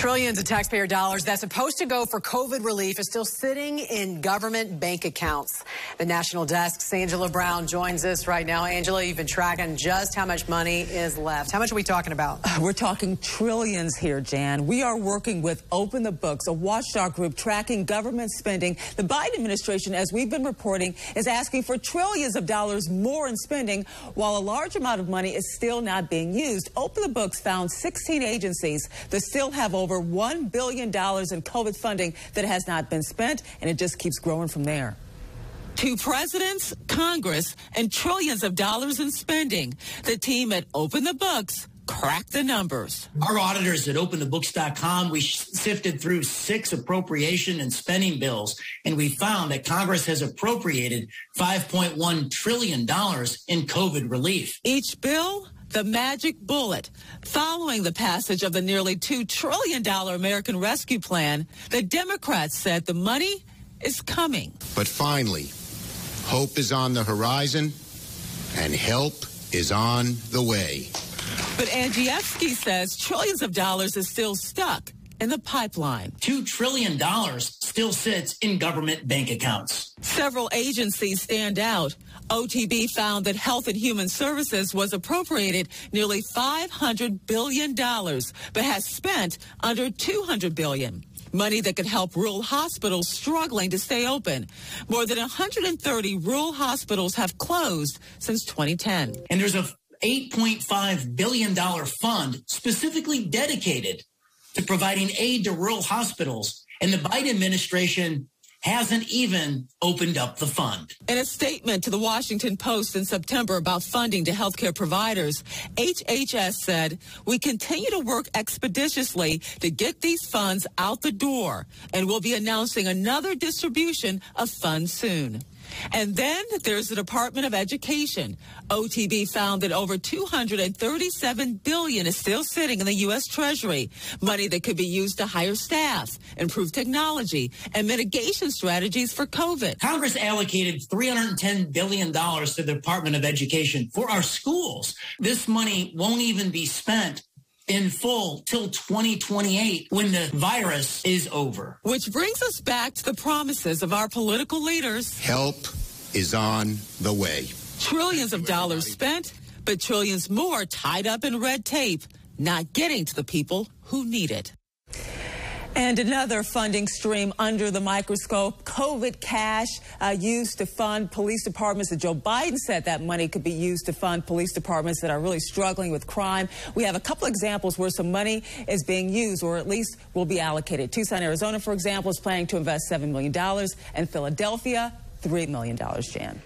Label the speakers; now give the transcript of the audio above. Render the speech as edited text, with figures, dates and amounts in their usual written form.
Speaker 1: Trillions of taxpayer dollars that's supposed to go for COVID relief is still sitting in government bank accounts. The National Desk's Angela Brown joins us right now. Angela, you've been tracking just how much money is left. How much are we talking about?
Speaker 2: We're talking trillions here, Jan. We are working with Open the Books, a watchdog group tracking government spending. The Biden administration, as we've been reporting, is asking for trillions of dollars more in spending, while a large amount of money is still not being used. Open the Books found 16 agencies that still have over $1 billion in COVID funding that has not been spent, and it just keeps growing from there.
Speaker 3: Two presidents, Congress, and trillions of dollars in spending. The team at Open the Books cracked the numbers.
Speaker 4: Our auditors at openthebooks.com, we sifted through 6 appropriation and spending bills, and we found that Congress has appropriated $5.1 trillion in COVID relief.
Speaker 3: Each bill, the magic bullet. Following the passage of the nearly $2 trillion American Rescue Plan, the Democrats said the money is coming.
Speaker 5: But finally, hope is on the horizon and help is on the way.
Speaker 3: But Andrzejewski says trillions of dollars is still stuck in the pipeline.
Speaker 4: $2 trillion still sits in government bank accounts.
Speaker 3: Several agencies stand out. OTB found that Health and Human Services was appropriated nearly $500 billion, but has spent under $200 billion. Money that could help rural hospitals struggling to stay open. More than 130 rural hospitals have closed since 2010.
Speaker 4: And there's a $8.5 billion fund specifically dedicated to providing aid to rural hospitals, and the Biden administration hasn't even opened up the fund.
Speaker 3: In a statement to the Washington Post in September about funding to healthcare providers, HHS said, "We continue to work expeditiously to get these funds out the door, and we'll be announcing another distribution of funds soon." And then there's the Department of Education. OTB found that over $237 billion is still sitting in the U.S. Treasury, money that could be used to hire staff, improve technology, and mitigation strategies for COVID.
Speaker 4: Congress allocated $310 billion to the Department of Education for our schools. This money won't even be spent in full till 2028 when the virus is over.
Speaker 3: Which brings us back to the promises of our political leaders.
Speaker 5: Help is on the way.
Speaker 3: Trillions of dollars spent, but trillions more tied up in red tape, not getting to the people who need it.
Speaker 2: And another funding stream under the microscope, COVID cash used to fund police departments. That Joe Biden said that money could be used to fund police departments that are really struggling with crime. We have a couple examples where some money is being used, or at least will be allocated. Tucson, Arizona, for example, is planning to invest $7 million, and Philadelphia, $3 million, Jan.